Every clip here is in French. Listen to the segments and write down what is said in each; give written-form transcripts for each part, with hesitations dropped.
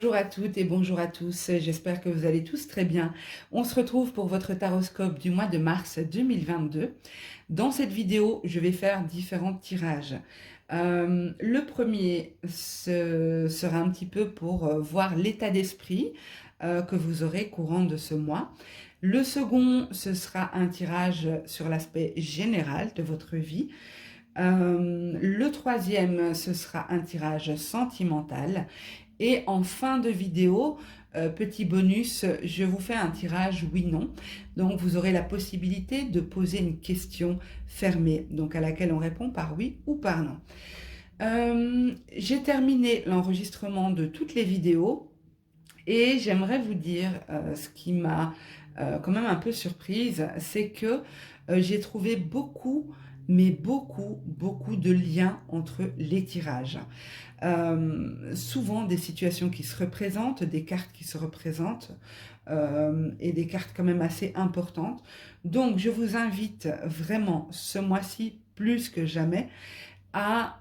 Bonjour à toutes et bonjour à tous, j'espère que vous allez tous très bien. On se retrouve pour votre taroscope du mois de mars 2022. Dans cette vidéo, je vais faire différents tirages. Le premier sera un petit peu pour voir l'état d'esprit que vous aurez courant de ce mois. Le second, ce sera un tirage sur l'aspect général de votre vie. Le troisième, ce sera un tirage sentimental. Et en fin de vidéo, petit bonus, je vous fais un tirage oui-non. Donc vous aurez la possibilité de poser une question fermée, donc à laquelle on répond par oui ou par non. J'ai terminé l'enregistrement de toutes les vidéos et j'aimerais vous dire ce qui m'a quand même un peu surprise, c'est que j'ai trouvé beaucoup, mais beaucoup de liens entre les tirages. Souvent des situations qui se représentent, des cartes qui se représentent et des cartes quand même assez importantes. Donc je vous invite vraiment ce mois-ci plus que jamais à...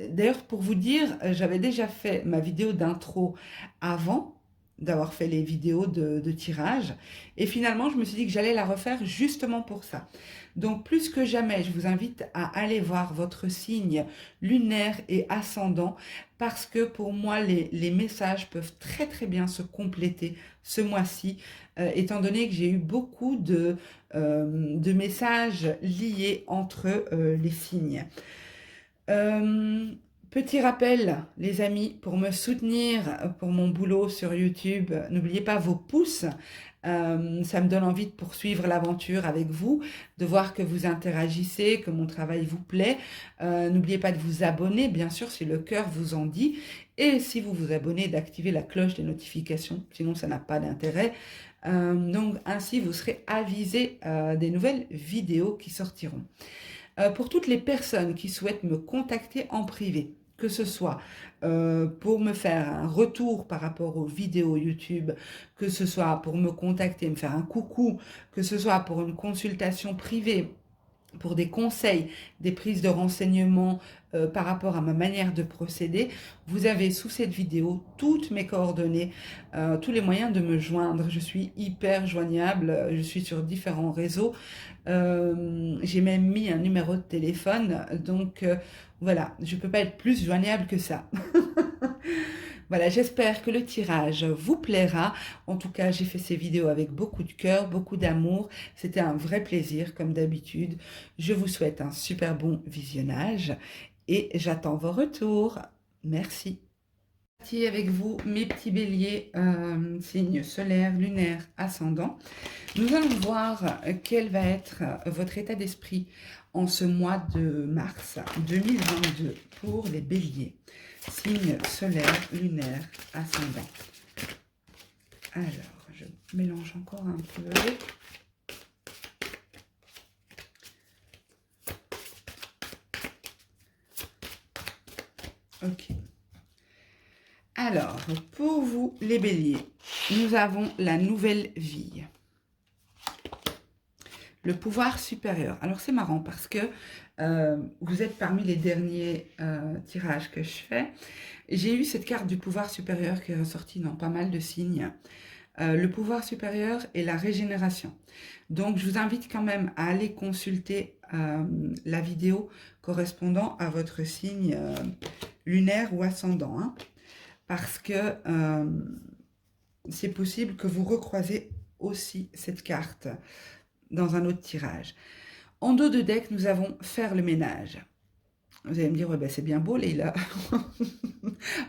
D'ailleurs pour vous dire, j'avais déjà fait ma vidéo d'intro avant d'avoir fait les vidéos de tirage et finalement je me suis dit que j'allais la refaire justement pour ça. Donc plus que jamais, je vous invite à aller voir votre signe lunaire et ascendant parce que pour moi, les messages peuvent très bien se compléter ce mois-ci, étant donné que j'ai eu beaucoup de messages liés entre les signes. Petit rappel, les amis, pour me soutenir pour mon boulot sur YouTube, n'oubliez pas vos pouces. Ça me donne envie de poursuivre l'aventure avec vous, de voir que vous interagissez, que mon travail vous plaît. N'oubliez pas de vous abonner, bien sûr, si le cœur vous en dit. Et si vous vous abonnez, d'activer la cloche des notifications, sinon ça n'a pas d'intérêt. Donc ainsi, vous serez avisé des nouvelles vidéos qui sortiront. Pour toutes les personnes qui souhaitent me contacter en privé, que ce soit pour me faire un retour par rapport aux vidéos YouTube, que ce soit pour me contacter, me faire un coucou, que ce soit pour une consultation privée, pour des conseils, des prises de renseignements par rapport à ma manière de procéder, vous avez sous cette vidéo toutes mes coordonnées, tous les moyens de me joindre. Je suis hyper joignable, je suis sur différents réseaux. J'ai même mis un numéro de téléphone, donc voilà, je ne peux pas être plus joignable que ça. Voilà, j'espère que le tirage vous plaira. En tout cas, j'ai fait ces vidéos avec beaucoup de cœur, beaucoup d'amour. C'était un vrai plaisir, comme d'habitude. Je vous souhaite un super bon visionnage et j'attends vos retours. Merci. Avec vous, mes petits béliers, signes solaires, lunaires, ascendants. Nous allons voir quel va être votre état d'esprit en ce mois de mars 2022 pour les béliers. Signe solaire, lunaire, ascendant. Alors, je mélange encore un peu. Ok. Alors, pour vous les béliers, nous avons la nouvelle vie. Le pouvoir supérieur. Alors c'est marrant parce que vous êtes parmi les derniers tirages que je fais. J'ai eu cette carte du pouvoir supérieur qui est ressortie dans pas mal de signes. Le pouvoir supérieur et la régénération. Donc je vous invite quand même à aller consulter la vidéo correspondant à votre signe lunaire ou ascendant. Hein, parce que c'est possible que vous recroisez aussi cette carte dans un autre tirage. En dos de deck, nous avons faire le ménage. Vous allez me dire, ouais, ben c'est bien beau, Leïla.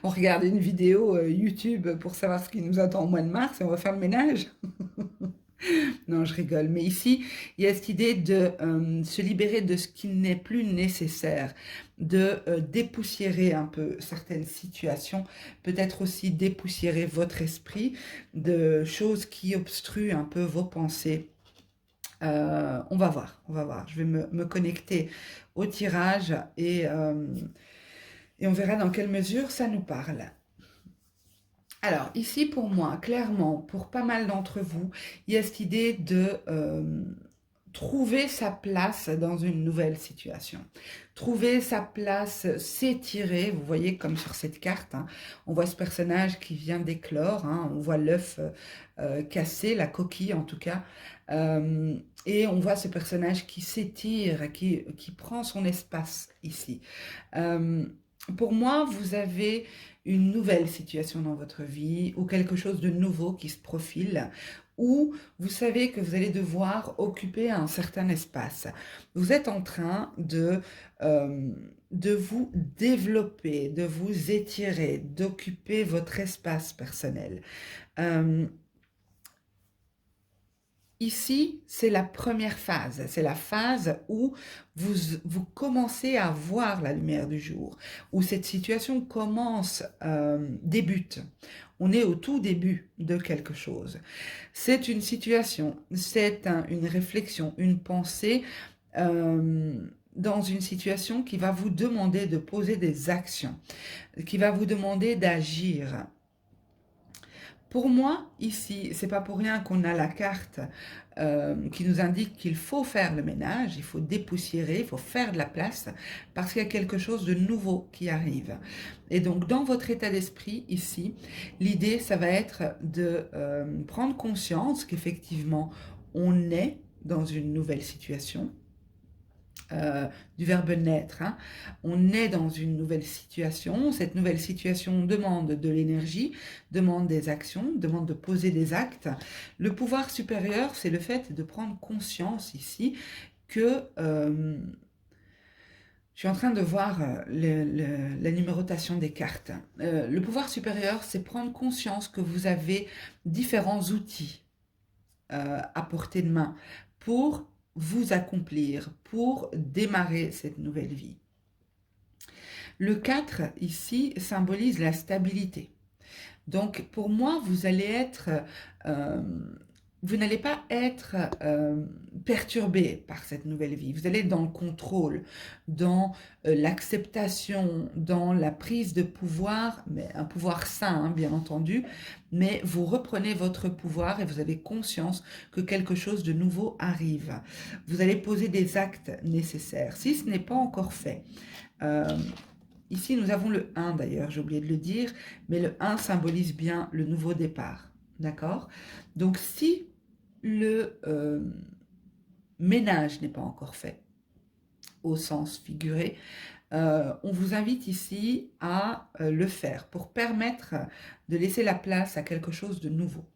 On regarde une vidéo YouTube pour savoir ce qui nous attend au mois de mars et on va faire le ménage. Non, je rigole. Mais ici, il y a cette idée de se libérer de ce qui n'est plus nécessaire, de dépoussiérer un peu certaines situations, peut-être aussi dépoussiérer votre esprit de choses qui obstruent un peu vos pensées. On va voir. Je vais me connecter au tirage et on verra dans quelle mesure ça nous parle. Alors, ici, pour moi, clairement, pour pas mal d'entre vous, il y a cette idée de trouver sa place dans une nouvelle situation. Trouver sa place, s'étirer, vous voyez comme sur cette carte, hein, on voit ce personnage qui vient d'éclore, hein, on voit l'œuf cassé, la coquille en tout cas, et on voit ce personnage qui s'étire, qui prend son espace ici. Pour moi, vous avez une nouvelle situation dans votre vie ou quelque chose de nouveau qui se profile, où vous savez que vous allez devoir occuper un certain espace. Vous êtes en train de vous développer, de vous étirer, d'occuper votre espace personnel. Ici, c'est la première phase, c'est la phase où vous commencez à voir la lumière du jour, où cette situation commence, débute. On est au tout début de quelque chose. C'est une situation, c'est une réflexion, une pensée dans une situation qui va vous demander de poser des actions, qui va vous demander d'agir. Pour moi, ici, c'est pas pour rien qu'on a la carte qui nous indique qu'il faut faire le ménage, il faut dépoussiérer, il faut faire de la place, parce qu'il y a quelque chose de nouveau qui arrive. Et donc, dans votre état d'esprit, ici, l'idée, ça va être de prendre conscience qu'effectivement, on est dans une nouvelle situation, du verbe naître, hein. On est dans une nouvelle situation, cette nouvelle situation demande de l'énergie, demande des actions, demande de poser des actes. Le pouvoir supérieur, c'est le fait de prendre conscience ici que je suis en train de voir la numérotation des cartes. Le pouvoir supérieur, c'est prendre conscience que vous avez différents outils à portée de main pour vous accomplir, pour démarrer cette nouvelle vie. Le 4, ici, symbolise la stabilité. Donc, pour moi, vous n'allez pas être perturbé par cette nouvelle vie. Vous allez être dans le contrôle, dans l'acceptation, dans la prise de pouvoir, mais un pouvoir sain, hein, bien entendu, mais vous reprenez votre pouvoir et vous avez conscience que quelque chose de nouveau arrive. Vous allez poser des actes nécessaires. Si ce n'est pas encore fait, ici, nous avons le 1 d'ailleurs, j'ai oublié de le dire, mais le 1 symbolise bien le nouveau départ. D'accord? Donc, si le ménage n'est pas encore fait, au sens figuré, on vous invite ici à le faire pour permettre de laisser la place à quelque chose de nouveau.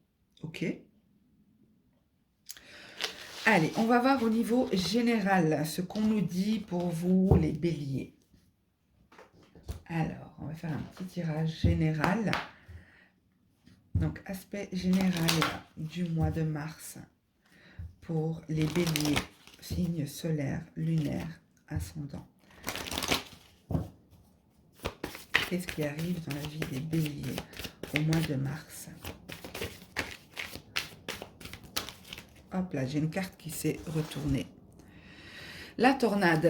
Ok? Allez, on va voir au niveau général ce qu'on nous dit pour vous, les béliers. Alors, on va faire un petit tirage général. Donc, aspect général du mois de mars pour les béliers, signes solaires, lunaires, ascendants. Qu'est-ce qui arrive dans la vie des béliers au mois de mars? Hop là, j'ai une carte qui s'est retournée. La tornade,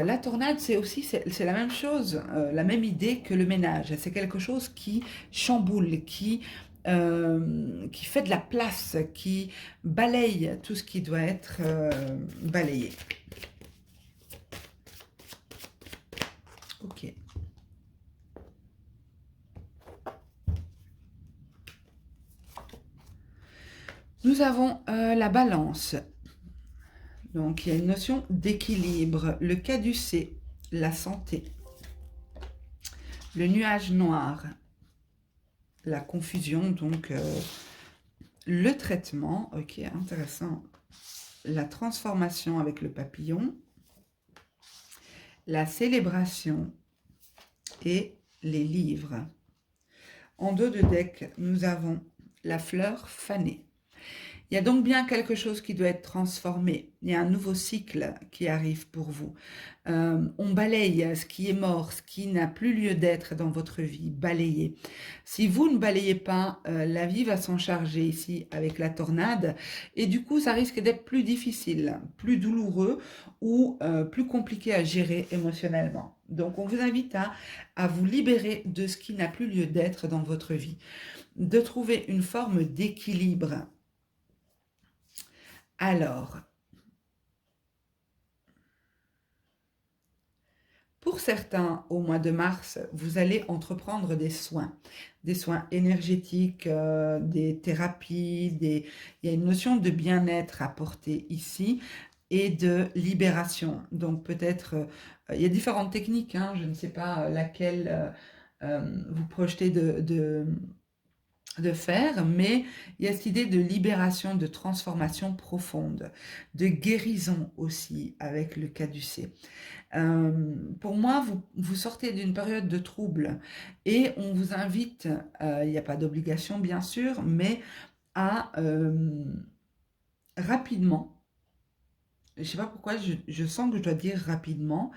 c'est la même chose, la même idée que le ménage. C'est quelque chose qui chamboule, qui fait de la place, qui balaye tout ce qui doit être balayé. Ok. Nous avons la balance. Donc, il y a une notion d'équilibre, le caducée, la santé, le nuage noir, la confusion, donc le traitement, ok, intéressant, la transformation avec le papillon, la célébration et les livres. En dos de deck, nous avons la fleur fanée. Il y a donc bien quelque chose qui doit être transformé. Il y a un nouveau cycle qui arrive pour vous. On balaye ce qui est mort, ce qui n'a plus lieu d'être dans votre vie. Balayez. Si vous ne balayez pas, la vie va s'en charger ici avec la tornade. Et du coup, ça risque d'être plus difficile, plus douloureux ou plus compliqué à gérer émotionnellement. Donc, on vous invite à vous libérer de ce qui n'a plus lieu d'être dans votre vie. De trouver une forme d'équilibre. Alors, Pour certains, au mois de mars, vous allez entreprendre des soins énergétiques, des thérapies, il y a une notion de bien-être apportée ici et de libération. Donc peut-être, il y a différentes techniques, hein, je ne sais pas laquelle vous projetez de faire, mais il y a cette idée de libération, de transformation profonde, de guérison aussi avec le caducée. Pour moi, vous sortez d'une période de trouble et on vous invite, il n'y a pas d'obligation bien sûr, mais à rapidement, je ne sais pas pourquoi je sens que je dois dire rapidement,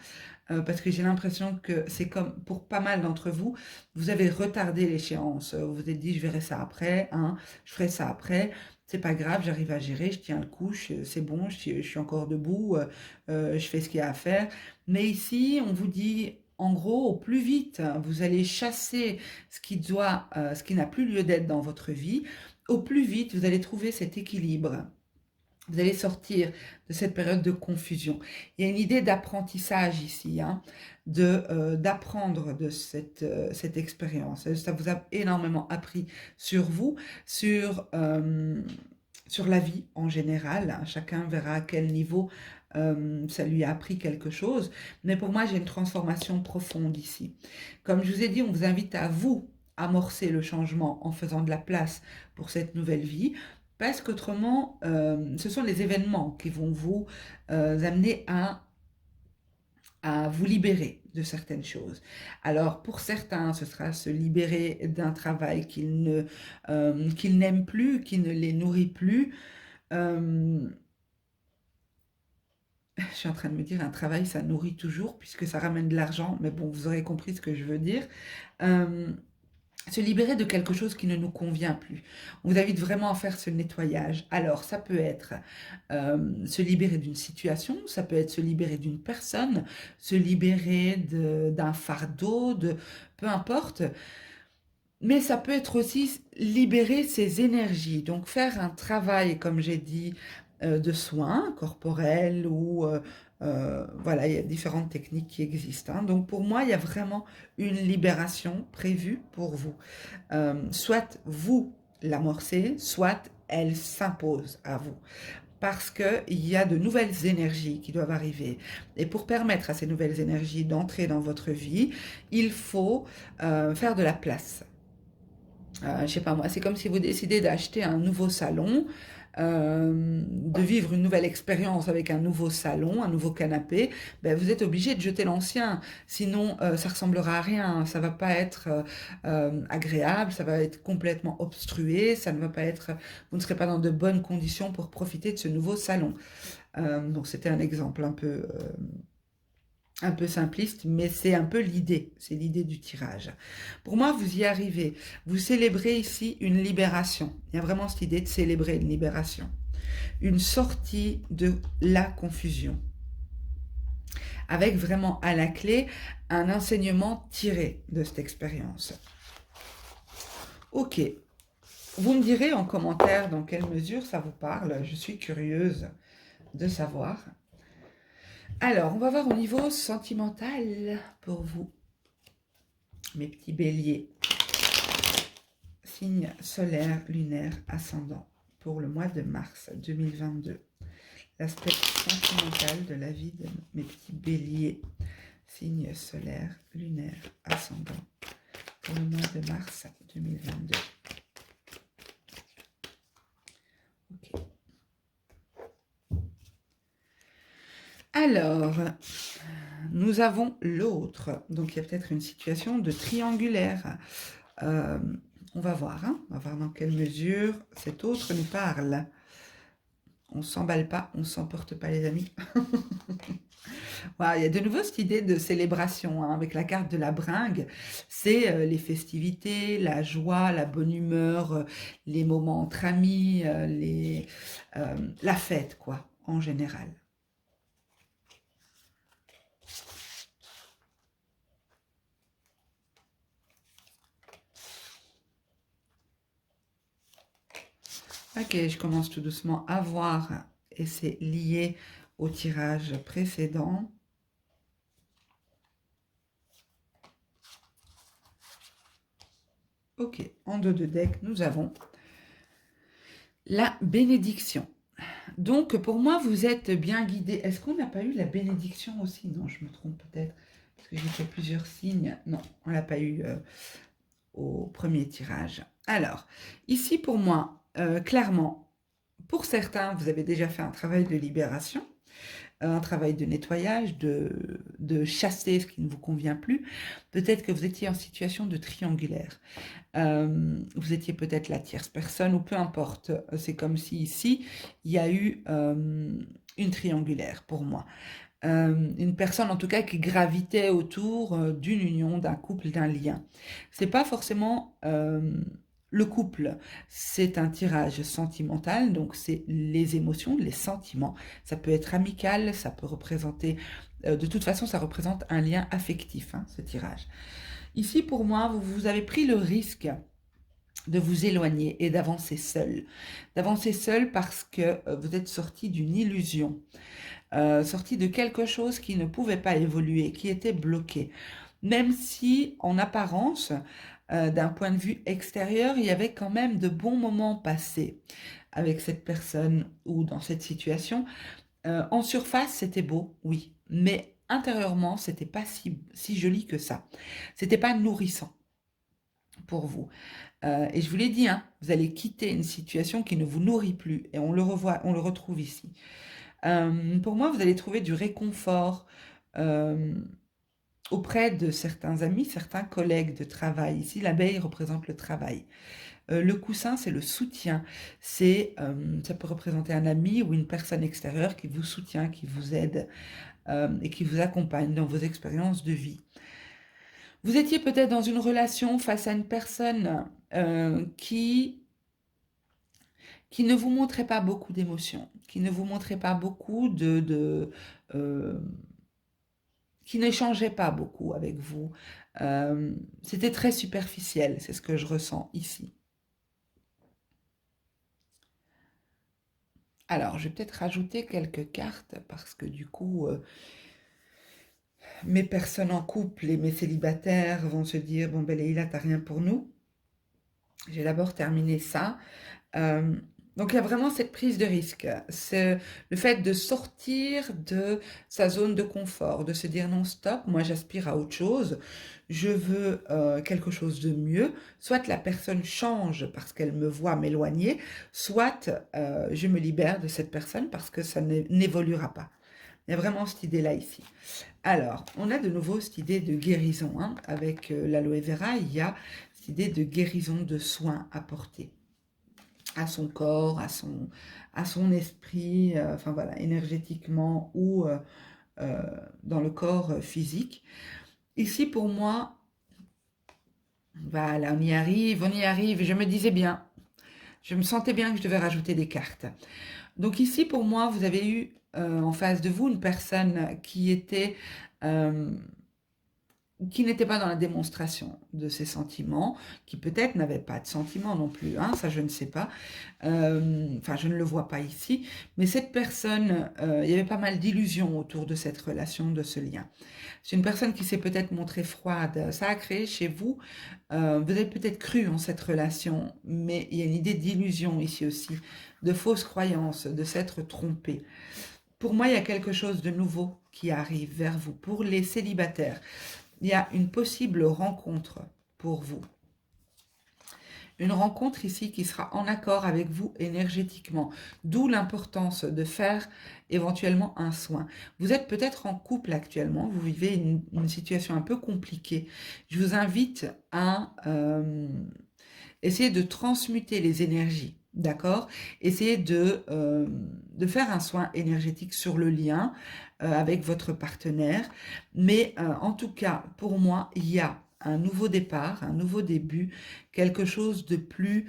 parce que j'ai l'impression que c'est comme pour pas mal d'entre vous, vous avez retardé l'échéance. Vous vous êtes dit, je verrai ça après, hein, je ferai ça après. C'est pas grave, j'arrive à gérer, je tiens le coup, c'est bon, je suis encore debout, je fais ce qu'il y a à faire. Mais ici, on vous dit, en gros, au plus vite, vous allez chasser ce qui n'a plus lieu d'être dans votre vie. Au plus vite, vous allez trouver cet équilibre. Vous allez sortir de cette période de confusion. Il y a une idée d'apprentissage ici, hein, d'apprendre de cette expérience. Ça vous a énormément appris sur vous, sur la vie en général. Chacun verra à quel niveau ça lui a appris quelque chose. Mais pour moi, j'ai une transformation profonde ici. Comme je vous ai dit, on vous invite à vous amorcer le changement en faisant de la place pour cette nouvelle vie. Parce qu'autrement, ce sont les événements qui vont vous amener à vous libérer de certaines choses. Alors, pour certains, ce sera se libérer d'un travail qu'ils n'aiment plus, qui ne les nourrit plus. Euh, je suis en train de me dire, un travail, ça nourrit toujours, puisque ça ramène de l'argent, mais bon, vous aurez compris ce que je veux dire. Euh, Se libérer de quelque chose qui ne nous convient plus. On vous invite vraiment à faire ce nettoyage. Alors, ça peut être se libérer d'une situation, ça peut être se libérer d'une personne, se libérer d'un fardeau, peu importe. Mais ça peut être aussi libérer ses énergies. Donc, faire un travail, comme j'ai dit, de soins corporels ou voilà, il y a différentes techniques qui existent, hein. Donc, pour moi, il y a vraiment une libération prévue pour vous. Soit vous l'amorcez, soit elle s'impose à vous. Parce qu'il y a de nouvelles énergies qui doivent arriver. Et pour permettre à ces nouvelles énergies d'entrer dans votre vie, il faut faire de la place. Je sais pas moi, c'est comme si vous décidez d'acheter un nouveau salon, de vivre une nouvelle expérience avec un nouveau salon, un nouveau canapé, ben vous êtes obligé de jeter l'ancien, sinon ça ressemblera à rien, ça va pas être agréable, ça va être complètement obstrué, ça ne va pas être, vous ne serez pas dans de bonnes conditions pour profiter de ce nouveau salon. Donc c'était un exemple un peu simpliste, mais c'est un peu l'idée, c'est l'idée du tirage. Pour moi, vous y arrivez. Vous célébrez ici une libération. Il y a vraiment cette idée de célébrer une libération. Une sortie de la confusion. Avec vraiment à la clé un enseignement tiré de cette expérience. Ok. Vous me direz en commentaire dans quelle mesure ça vous parle. Je suis curieuse de savoir. Alors, on va voir au niveau sentimental pour vous, mes petits béliers. Signe solaire, lunaire, ascendant pour le mois de mars 2022. L'aspect sentimental de la vie de mes petits béliers. Signe solaire, lunaire, ascendant pour le mois de mars 2022. Ok. Alors, nous avons l'autre. Donc, il y a peut-être une situation de triangulaire. On va voir, hein, on va voir dans quelle mesure cet autre nous parle. On ne s'emballe pas, on ne s'emporte pas, les amis. Voilà, il y a de nouveau cette idée de célébration, hein, avec la carte de la bringue. C'est les festivités, la joie, la bonne humeur, les moments entre amis, la fête, quoi, en général. Ok, je commence tout doucement à voir, et c'est lié au tirage précédent. Ok, en dos de deck, nous avons la bénédiction. Donc, pour moi, vous êtes bien guidé. Est-ce qu'on n'a pas eu la bénédiction aussi? Non, je me trompe peut-être, parce que j'ai fait plusieurs signes. Non, on ne l'a pas eu au premier tirage. Alors, ici, pour moi, clairement, pour certains, vous avez déjà fait un travail de libération, un travail de nettoyage, de chasser ce qui ne vous convient plus. Peut-être que vous étiez en situation de triangulaire. Vous étiez peut-être la tierce personne ou peu importe. C'est comme si ici, il y a eu une triangulaire pour moi. Une personne en tout cas qui gravitait autour d'une union, d'un couple, d'un lien. C'est pas forcément le couple, c'est un tirage sentimental, donc c'est les émotions, les sentiments. Ça peut être amical, ça peut représenter, de toute façon, ça représente un lien affectif, hein, ce tirage. Ici, pour moi, vous avez pris le risque de vous éloigner et d'avancer seul. D'avancer seul parce que vous êtes sorti d'une illusion, sorti de quelque chose qui ne pouvait pas évoluer, qui était bloqué. Même si, en apparence, d'un point de vue extérieur, il y avait quand même de bons moments passés avec cette personne ou dans cette situation. En surface, c'était beau, oui, mais intérieurement, c'était pas si joli que ça. C'était pas nourrissant pour vous. Et je vous l'ai dit, hein, vous allez quitter une situation qui ne vous nourrit plus, et on le revoit, on le retrouve ici. Pour moi, vous allez trouver du réconfort euh, auprès de certains amis, certains collègues de travail. Ici, l'abeille représente le travail. Le coussin, c'est le soutien. Ça peut représenter un ami ou une personne extérieure qui vous soutient, qui vous aide et qui vous accompagne dans vos expériences de vie. Vous étiez peut-être dans une relation face à une personne qui ne vous montrait pas beaucoup d'émotions, qui ne vous montrait pas beaucoup euh, qui n'échangeait pas beaucoup avec vous. C'était très superficiel, c'est ce que je ressens ici. Alors, je vais peut-être rajouter quelques cartes parce que du coup, mes personnes en couple et mes célibataires vont se dire, bon ben Leïla, t'as rien pour nous. J'ai d'abord terminé ça. Euh, donc il y a vraiment cette prise de risque. C'est le fait de sortir de sa zone de confort, de se dire non, stop, moi j'aspire à autre chose, je veux quelque chose de mieux. Soit la personne change parce qu'elle me voit m'éloigner, soit je me libère de cette personne parce que ça n'évoluera pas. Il y a vraiment cette idée-là ici. Alors, on a de nouveau cette idée de guérison. Hein. Avec l'aloe vera, il y a cette idée de guérison, de soins apportés à son corps, à son esprit, enfin voilà, énergétiquement ou dans le corps physique. Ici, pour moi, voilà, on y arrive. Je me disais bien, je me sentais bien que je devais rajouter des cartes. Donc ici, pour moi, vous avez eu en face de vous une personne euh, qui n'était pas dans la démonstration de ses sentiments, qui peut-être n'avait pas de sentiments non plus, hein, ça je ne sais pas, enfin je ne le vois pas ici, mais cette personne, il y avait pas mal d'illusions autour de cette relation, de ce lien. C'est une personne qui s'est peut-être montrée froide, ça a créé chez vous, vous avez peut-être cru en cette relation, mais il y a une idée d'illusion ici aussi, de fausses croyances, de s'être trompé. Pour moi, il y a quelque chose de nouveau qui arrive vers vous. Pour les célibataires, il y a une possible rencontre pour vous. Une rencontre ici qui sera en accord avec vous énergétiquement, d'où l'importance de faire éventuellement un soin. Vous êtes peut-être en couple actuellement, vous vivez une situation un peu compliquée. Je vous invite à essayer de transmuter les énergies. D'accord. Essayez de faire un soin énergétique sur le lien avec votre partenaire. Mais en tout cas, pour moi, il y a un nouveau départ, un nouveau début, quelque chose de plus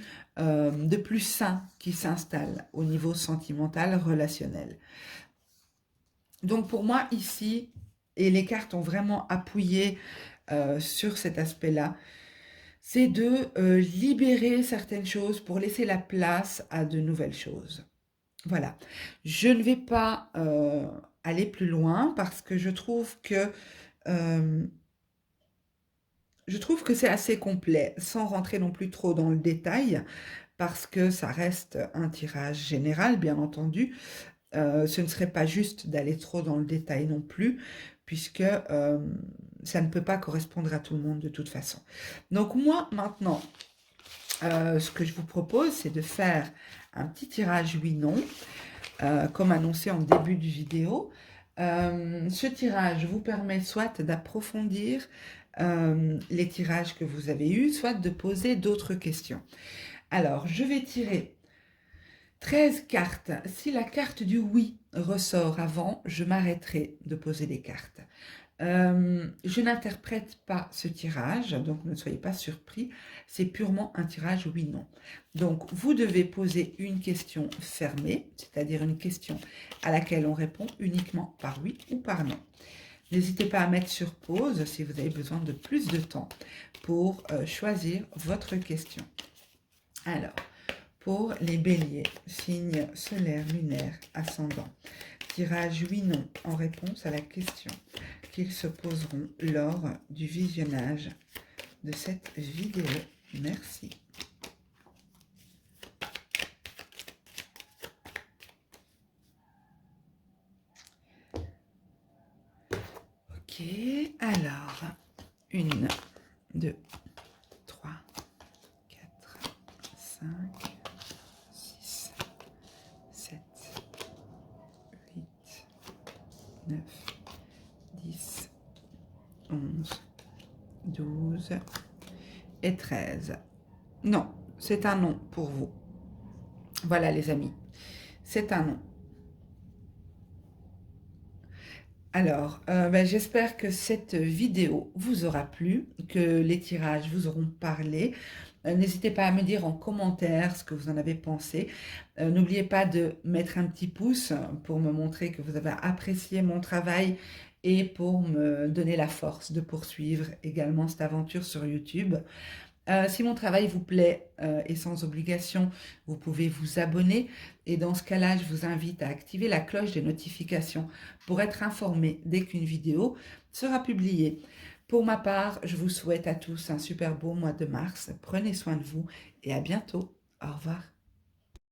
sain qui s'installe au niveau sentimental, relationnel. Donc pour moi, ici, et les cartes ont vraiment appuyé sur cet aspect-là, c'est de libérer certaines choses pour laisser la place à de nouvelles choses. Voilà. Je ne vais pas aller plus loin parce que je trouve que je trouve que c'est assez complet, sans rentrer non plus trop dans le détail, parce que ça reste un tirage général, bien entendu. Ce ne serait pas juste d'aller trop dans le détail non plus, puisque ça ne peut pas correspondre à tout le monde de toute façon. Donc moi, maintenant, ce que je vous propose, c'est de faire un petit tirage oui-non, comme annoncé en début de vidéo. Ce tirage vous permet soit d'approfondir les tirages que vous avez eus, soit de poser d'autres questions. Alors, je vais tirer 13 cartes. Si la carte du oui ressort avant, je m'arrêterai de poser des cartes. Je n'interprète pas ce tirage, donc ne soyez pas surpris. C'est purement un tirage oui-non. Donc, vous devez poser une question fermée, c'est-à-dire une question à laquelle on répond uniquement par oui ou par non. N'hésitez pas à mettre sur pause si vous avez besoin de plus de temps pour choisir votre question. Alors, pour les béliers, signe solaire, lunaire, ascendant, tirage oui-non en réponse à la question qu'ils se poseront lors du visionnage de cette vidéo. Merci. Ok, alors, 1, 2, 3, 4, 5, 6, 7, 8, 9, 10, 11, 12 et 13. Non, c'est un non pour vous. Voilà les amis, c'est un non. Alors, j'espère que cette vidéo vous aura plu, que les tirages vous auront parlé. N'hésitez pas à me dire en commentaire ce que vous en avez pensé. N'oubliez pas de mettre un petit pouce pour me montrer que vous avez apprécié mon travail et pour me donner la force de poursuivre également cette aventure sur YouTube. Si mon travail vous plaît et sans obligation, vous pouvez vous abonner. Et dans ce cas-là, je vous invite à activer la cloche des notifications pour être informé dès qu'une vidéo sera publiée. Pour ma part, je vous souhaite à tous un super beau mois de mars. Prenez soin de vous et à bientôt. Au revoir.